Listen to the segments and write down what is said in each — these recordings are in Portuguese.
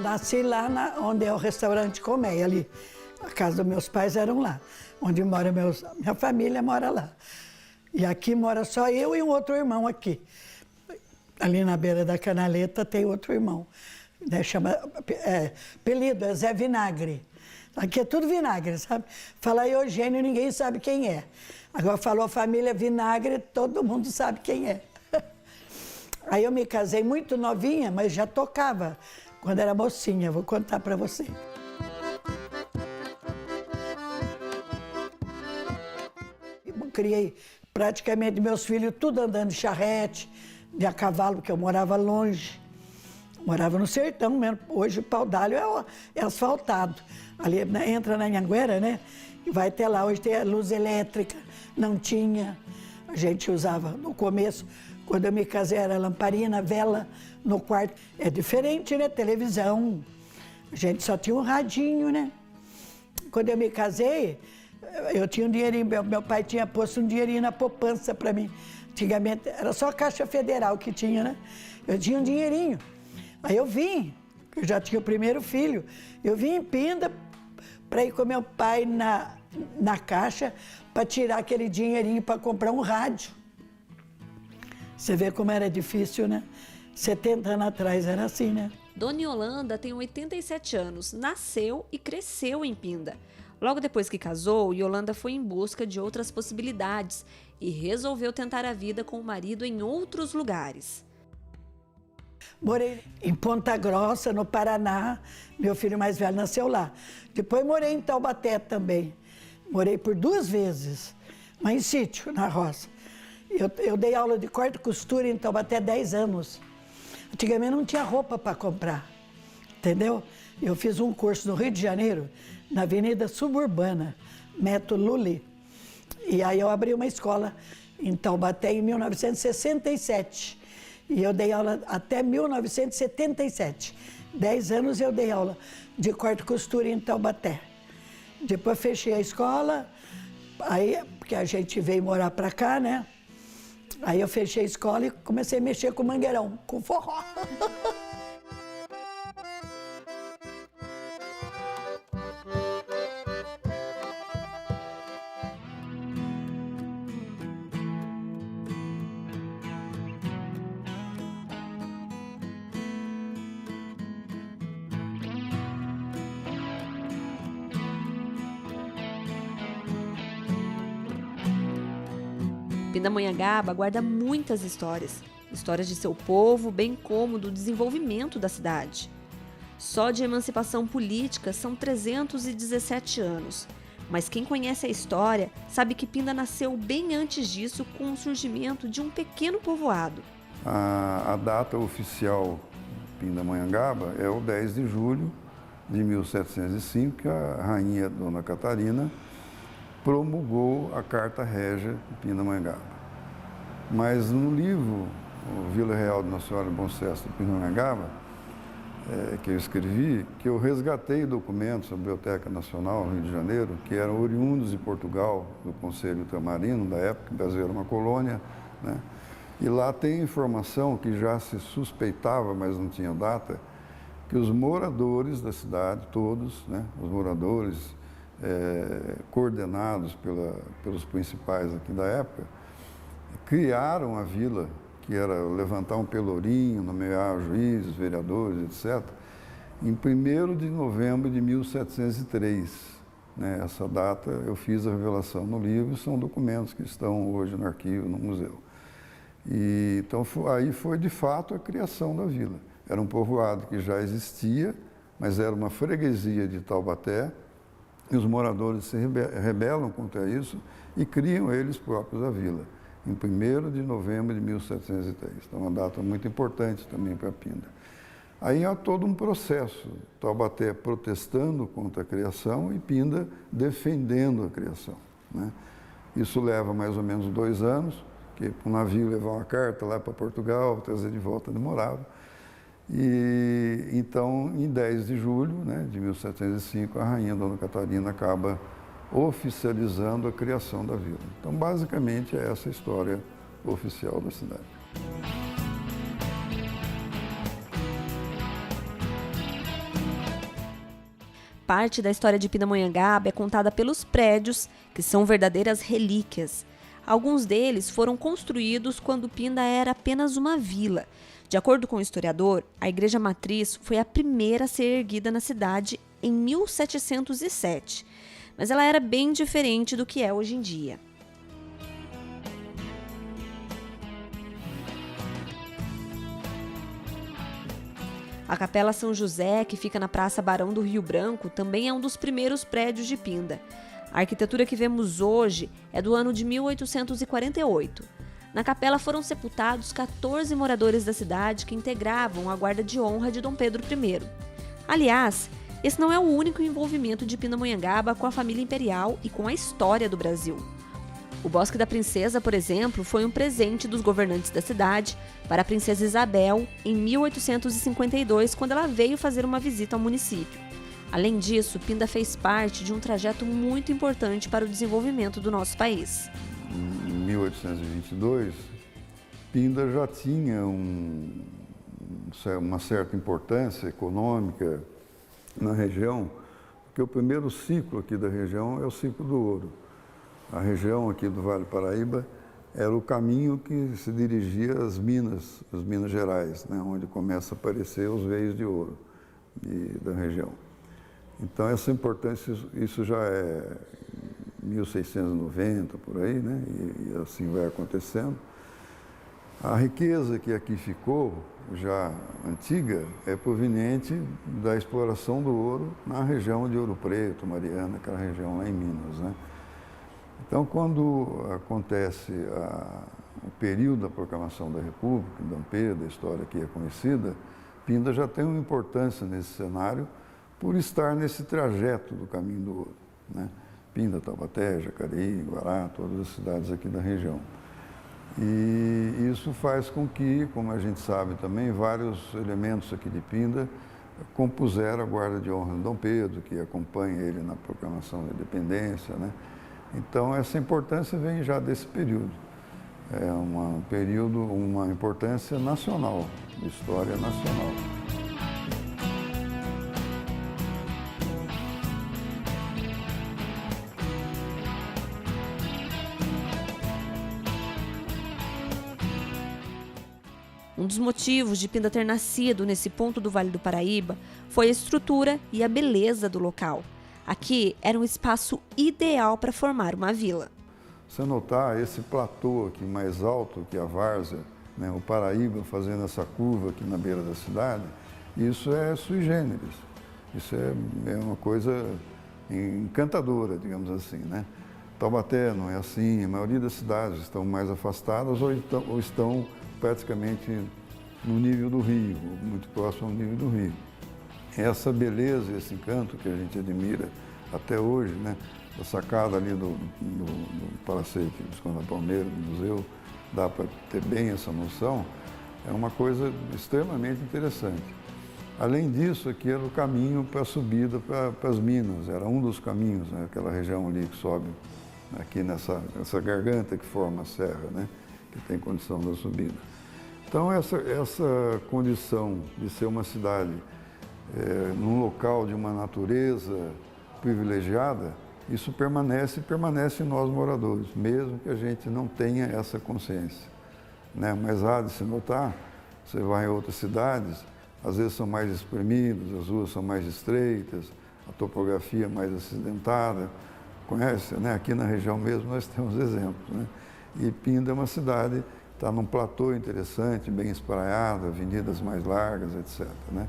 Eu nasci lá onde é o restaurante Colmeia, ali. A casa dos meus pais eram lá. Onde mora minha família mora lá. E aqui mora só eu e um outro irmão aqui. Ali na beira da canaleta tem outro irmão. Né, chama, apelido é Zé Vinagre. Aqui é tudo vinagre, sabe? Fala Eugênio, ninguém sabe quem é. Agora falou família Vinagre, todo mundo sabe quem é. Aí eu me casei muito novinha, mas já tocava quando era mocinha. Vou contar para você. Eu criei praticamente meus filhos tudo andando de charrete, de a cavalo, porque eu morava longe. Morava no sertão mesmo. Hoje o Pau d'Alho é asfaltado. Ali entra na Anhanguera, né? E vai até lá. Hoje tem a luz elétrica. Não tinha. A gente usava no começo, quando eu me casei, era lamparina, vela no quarto. É diferente, né? Televisão. A gente só tinha um radinho, né? Quando eu me casei, eu tinha um dinheirinho. Meu pai tinha posto um dinheirinho na poupança para mim. Antigamente era só a Caixa Federal que tinha, né? Eu tinha um dinheirinho. Aí eu vim, eu já tinha o primeiro filho, eu vim em Pinda para ir com meu pai na caixa para tirar aquele dinheirinho para comprar um rádio. Você vê como era difícil, né? 70 anos atrás era assim, né? Dona Yolanda tem 87 anos, nasceu e cresceu em Pinda. Logo depois que casou, Yolanda foi em busca de outras possibilidades e resolveu tentar a vida com o marido em outros lugares. Morei em Ponta Grossa, no Paraná. Meu filho mais velho nasceu lá. Depois morei em Taubaté também. Morei por 2 vezes, mas em sítio, na roça. Eu dei aula de corte e costura em Taubaté 10 anos. Antigamente não tinha roupa para comprar, entendeu? Eu fiz um curso no Rio de Janeiro, na Avenida Suburbana, Método Lully. E aí eu abri uma escola em Taubaté em 1967. E eu dei aula até 1977. 10 anos eu dei aula de corte e costura em Taubaté. Depois fechei a escola, aí, porque a gente veio morar para cá, né? Aí eu fechei a escola e comecei a mexer com mangueirão, com forró. Pindamonhangaba guarda muitas histórias de seu povo, bem como do desenvolvimento da cidade. Só de emancipação política são 317 anos, mas quem conhece a história sabe que Pinda nasceu bem antes disso, com o surgimento de um pequeno povoado. A data oficial Pindamonhangaba é o 10 de julho de 1705, que a rainha Dona Catarina promulgou a Carta Régia de Pindamonhangaba. Mas no livro, o Vila Real de Nossa Senhora de Bom Sucesso de Pindamonhangaba, que eu escrevi, que eu resgatei documentos da Biblioteca Nacional no Rio de Janeiro, que eram oriundos de Portugal, do Conselho Ultramarino, da época, que o Brasil era uma colônia, né? E lá tem informação que já se suspeitava, mas não tinha data, que os moradores da cidade, todos, né, os moradores coordenados pelos principais aqui da época, criaram a vila, que era levantar um pelourinho, nomear juízes, vereadores, etc., em 1º de novembro de 1703. Né? Essa data eu fiz a revelação no livro, são documentos que estão hoje no arquivo, no museu. E, então aí foi de fato a criação da vila. Era um povoado que já existia, mas era uma freguesia de Taubaté, e os moradores se rebelam contra isso e criam eles próprios a vila, em 1º de novembro de 1703. Então, uma data muito importante também para Pinda. Aí há todo um processo, Taubaté protestando contra a criação e Pinda defendendo a criação, né? Isso leva mais ou menos 2 anos, que um navio levar uma carta lá para Portugal, trazer de volta demorava. E então, em 10 de julho, né, de 1705, a rainha Dona Catarina acaba oficializando a criação da vila. Então, basicamente, é essa a história oficial da cidade. parte da história de Pindamonhangaba é contada pelos prédios, que são verdadeiras relíquias. Alguns deles foram construídos quando Pinda era apenas uma vila. De acordo com o historiador, a igreja matriz foi a primeira a ser erguida na cidade em 1707, mas ela era bem diferente do que é hoje em dia. A Capela São José, que fica na Praça Barão do Rio Branco, também é um dos primeiros prédios de Pinda. A arquitetura que vemos hoje é do ano de 1848. Na capela foram sepultados 14 moradores da cidade que integravam a guarda de honra de Dom Pedro I. Aliás, esse não é o único envolvimento de Pindamonhangaba com a família imperial e com a história do Brasil. O Bosque da Princesa, por exemplo, foi um presente dos governantes da cidade para a princesa Isabel em 1852, quando ela veio fazer uma visita ao município. Além disso, Pinda fez parte de um trajeto muito importante para o desenvolvimento do nosso país. Em 1822, Pinda já tinha uma certa importância econômica na região, porque o primeiro ciclo aqui da região é o ciclo do ouro. A região aqui do Vale do Paraíba era o caminho que se dirigia às Minas Gerais, né, onde começa a aparecer os veios de ouro da região. Então, essa importância, isso já é 1690, por aí, né, e assim vai acontecendo. A riqueza que aqui ficou, já antiga, é proveniente da exploração do ouro na região de Ouro Preto, Mariana, aquela região lá em Minas, né. Então, quando acontece o período da proclamação da República, Dom Pedro, a história que é conhecida, Pinda já tem uma importância nesse cenário por estar nesse trajeto do caminho do ouro, né? Pinda, Taubaté, Jacareí, Guará, todas as cidades aqui da região. E isso faz com que, como a gente sabe também, vários elementos aqui de Pinda compuseram a guarda de honra de Dom Pedro, que acompanha ele na proclamação da independência, né? Então, essa importância vem já desse período. É uma importância nacional, de história nacional. Um dos motivos de Pinda ter nascido nesse ponto do Vale do Paraíba foi a estrutura e a beleza do local. Aqui era um espaço ideal para formar uma vila. Se notar esse platô aqui mais alto que a várzea, né, o Paraíba fazendo essa curva aqui na beira da cidade, isso é sui generis. Isso é uma coisa encantadora, digamos assim, né? Taubaté não é assim, a maioria das cidades estão mais afastadas ou estão praticamente no nível do rio, muito próximo ao nível do rio. Essa beleza, esse encanto que a gente admira até hoje, né? A sacada ali do Palacete Visconde da Palmeira, do museu, dá para ter bem essa noção, é uma coisa extremamente interessante. Além disso, aqui era o caminho para a subida para as minas, era um dos caminhos, né? Aquela região ali que sobe aqui nessa garganta que forma a serra, né? Que tem condição da subida. Então, essa condição de ser uma cidade num local de uma natureza privilegiada, isso permanece em nós moradores, mesmo que a gente não tenha essa consciência, né? Mas há de se notar, você vai em outras cidades, às vezes são mais espremidas, as ruas são mais estreitas, a topografia mais acidentada, conhece, né? Aqui na região mesmo nós temos exemplos, né? E Pinda é uma cidade, está num platô interessante, bem espraiada, avenidas mais largas, etc., né?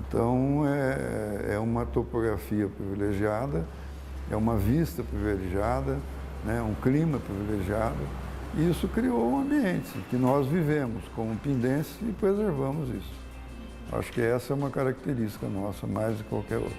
Então, é uma topografia privilegiada, é uma vista privilegiada, né? Um clima privilegiado, e isso criou um ambiente que nós vivemos como pindenses e preservamos isso. Acho que essa é uma característica nossa, mais de qualquer outra.